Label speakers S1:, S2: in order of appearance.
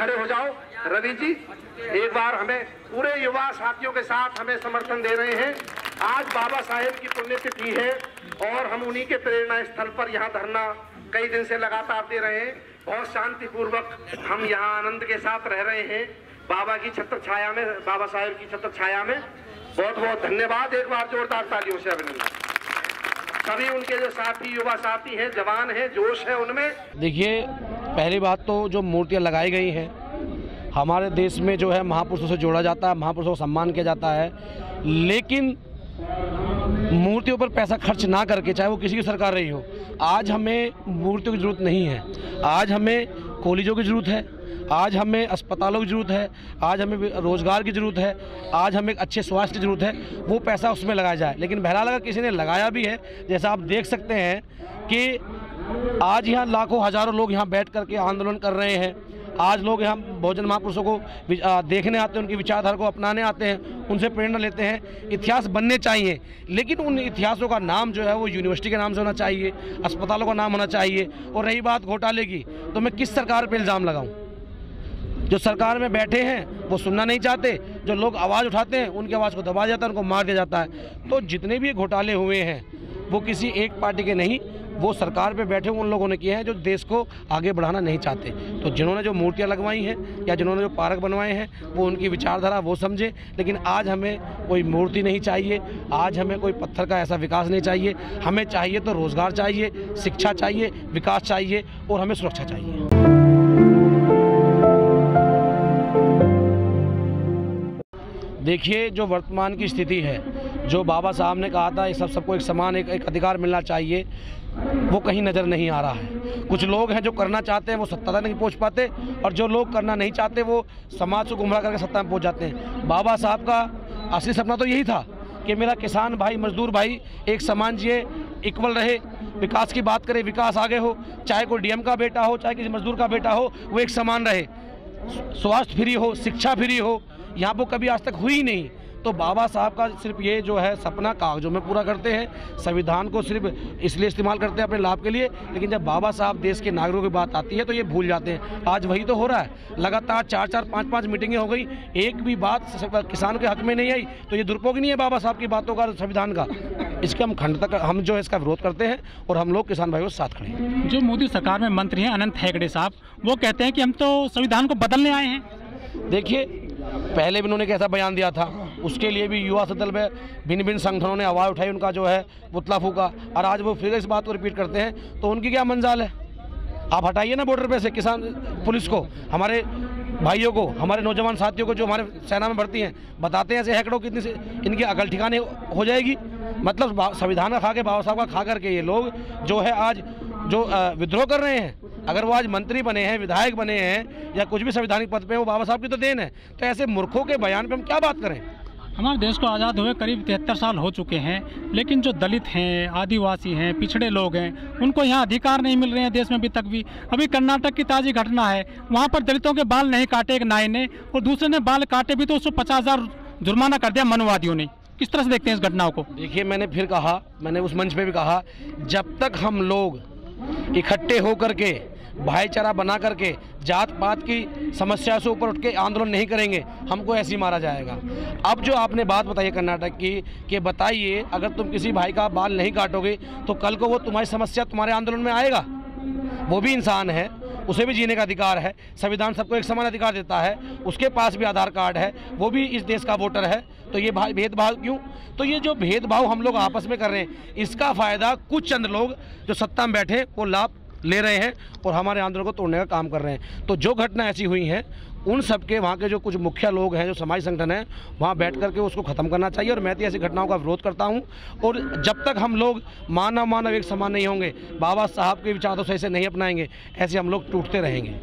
S1: खड़े हो जाओ। रवि जी एक बार हमें पूरे युवा साथियों के साथ हमें समर्थन दे रहे हैं। आज बाबा साहेब की पुण्यतिथि है और हम उन्हीं के प्रेरणा स्थल पर यहाँ धरना कई दिन से लगातार दे रहे हैं। बहुत शांतिपूर्वक हम यहाँ आनंद के साथ रह रहे हैं बाबा की छत्र छाया में, बाबा साहेब की छत्र छाया में। बहुत बहुत धन्यवाद। एक बार जोरदार तालियों से अभिनंदन। सभी उनके जो साथी, युवा साथी हैं, जवान हैं, जोश है उनमें।
S2: देखिए, पहली बात तो जो मूर्तियाँ लगाई गई हैं हमारे देश में जो है महापुरुषों से जोड़ा जाता है, महापुरुषों को सम्मान किया जाता है, लेकिन मूर्तियों पर पैसा खर्च ना करके, चाहे वो किसी की सरकार रही हो, आज हमें मूर्तियों की ज़रूरत नहीं है। आज हमें कॉलेजों की ज़रूरत है, आज हमें अस्पतालों की ज़रूरत है, आज हमें रोज़गार की ज़रूरत है, आज हमें अच्छे स्वास्थ्य की ज़रूरत है। वो पैसा उसमें लगाया जाए। लेकिन बहरहाल अगर किसी ने लगाया भी है, जैसा आप देख सकते हैं कि आज यहाँ लाखों हज़ारों लोग यहाँ बैठ करके आंदोलन कर रहे हैं। आज लोग यहाँ बहुजन महापुरुषों को देखने आते हैं, उनकी विचारधारा को अपनाने आते हैं, उनसे प्रेरणा लेते हैं। इतिहास बनने चाहिए, लेकिन उन इतिहासों का नाम जो है वो यूनिवर्सिटी के नाम से होना चाहिए, अस्पतालों का नाम होना चाहिए। और रही बात घोटाले की, तो मैं किस सरकार पर इल्ज़ाम लगाऊं? जो सरकार में बैठे हैं वो सुनना नहीं चाहते, जो लोग आवाज़ उठाते हैं उनकी आवाज़ को दबाया जाता है, उनको मार दिया जाता है। तो जितने भी घोटाले हुए हैं वो किसी एक पार्टी के नहीं, वो सरकार पे बैठे उन लोगों ने किए हैं जो देश को आगे बढ़ाना नहीं चाहते। तो जिन्होंने जो मूर्तियाँ लगवाई हैं या जिन्होंने जो पार्क बनवाए हैं वो उनकी विचारधारा वो समझे। लेकिन आज हमें कोई मूर्ति नहीं चाहिए, आज हमें कोई पत्थर का ऐसा विकास नहीं चाहिए। हमें चाहिए तो रोज़गार चाहिए, शिक्षा चाहिए, विकास चाहिए और हमें सुरक्षा चाहिए। देखिए, जो वर्तमान की स्थिति है, जो बाबा साहब ने कहा था सबको एक समान एक अधिकार मिलना चाहिए, वो कहीं नज़र नहीं आ रहा है। कुछ लोग हैं जो करना चाहते हैं वो सत्ता तक नहीं पहुंच पाते, और जो लोग करना नहीं चाहते वो समाज को गुमराह करके सत्ता में पहुंच जाते हैं। बाबा साहब का असली सपना तो यही था कि मेरा किसान भाई, मजदूर भाई एक समान जिए, इक्वल रहे, विकास की बात करे, विकास आगे हो, चाहे कोई डीएम का बेटा हो, चाहे किसी मजदूर का बेटा हो, वो एक समान रहे, स्वास्थ्य फ्री हो, शिक्षा फ्री हो। यहाँ पर कभी आज तक हुई ही नहीं। तो बाबा साहब का सिर्फ ये जो है सपना कागजों में पूरा करते हैं, संविधान को सिर्फ इसलिए इस्तेमाल करते हैं अपने लाभ के लिए। लेकिन जब बाबा साहब देश के नागरिकों की बात आती है तो ये भूल जाते हैं। आज वही तो हो रहा है, लगातार 4-4, 5-5 मीटिंगें हो गई, एक भी बात किसान के हक में नहीं आई। तो ये दुरुपयोग नहीं है बाबा साहब की बातों का, संविधान का। इसके हम जो है इसका विरोध करते हैं और हम लोग किसान भाइयों के साथ खड़े हैं।
S3: जो मोदी सरकार में मंत्री हैं अनंत हेगड़े साहब, वो कहते हैं कि हम तो संविधान को बदलने आए हैं।
S2: देखिए, पहले भी उन्होंने कैसा बयान दिया था, उसके लिए भी युवा सदन में भिन्न भिन्न संगठनों ने आवाज़ उठाई, उनका जो है पुतला फूका, और आज वो फिर इस बात को रिपीट करते हैं। तो उनकी क्या मंजाल है? आप हटाइए ना बॉर्डर पे से किसान पुलिस को, हमारे भाइयों को, हमारे नौजवान साथियों को जो हमारे सेना में भर्ती हैं, बताते हैं ऐसे हैकड़ों कितनी से इनकी अकल ठिकाने हो जाएगी। मतलब संविधान का खा के, बाबा साहब का खा करके ये लोग जो है आज जो विद्रोह कर रहे हैं, अगर वो आज मंत्री बने हैं, विधायक बने हैं या कुछ भी संवैधानिक पद पे, वो बाबा साहब की तो देन है। तो ऐसे मूर्खों के बयान पे हम क्या बात करें?
S3: हमारे देश को आज़ाद हुए करीब 73 साल हो चुके हैं, लेकिन जो दलित हैं, आदिवासी हैं, पिछड़े लोग हैं, उनको यहाँ अधिकार नहीं मिल रहे हैं देश में अभी तक भी। अभी कर्नाटक की ताज़ी घटना है, वहाँ पर दलितों के बाल नहीं काटे एक नाई ने, और दूसरे ने बाल काटे भी तो उसको 50,000 जुर्माना कर दिया मनुवादियों ने। किस तरह से देखते हैं इस घटनाओं को?
S2: देखिए, मैंने फिर कहा, मैंने उस मंच पे भी कहा, जब तक हम लोग इकट्ठे होकर के भाईचारा बना करके जात पात की समस्या से ऊपर उठ के आंदोलन नहीं करेंगे, हमको ऐसे ही मारा जाएगा। अब जो आपने बात बताई कर्नाटक की, कि बताइए अगर तुम किसी भाई का बाल नहीं काटोगे तो कल को वो तुम्हारी समस्या तुम्हारे आंदोलन में आएगा। वो भी इंसान है, उसे भी जीने का अधिकार है, संविधान सबको एक समान अधिकार देता है, उसके पास भी आधार कार्ड है, वो भी इस देश का वोटर है। तो ये भेदभाव क्यों? तो ये जो भेदभाव हम लोग आपस में कर रहे हैं, इसका फ़ायदा कुछ चंद लोग जो सत्ता में बैठे वो लाभ ले रहे हैं और हमारे आंदोलन को तोड़ने का काम कर रहे हैं। तो जो घटना ऐसी हुई हैं, उन सब के वहाँ के जो कुछ मुखिया लोग हैं, जो समाज संगठन है, वहाँ बैठ करके उसको ख़त्म करना चाहिए। और मैं तो ऐसी घटनाओं का विरोध करता हूँ। और जब तक हम लोग मानव एक समान नहीं होंगे, बाबा साहब के विचारों से नहीं अपनाएंगे, ऐसे हम लोग टूटते रहेंगे।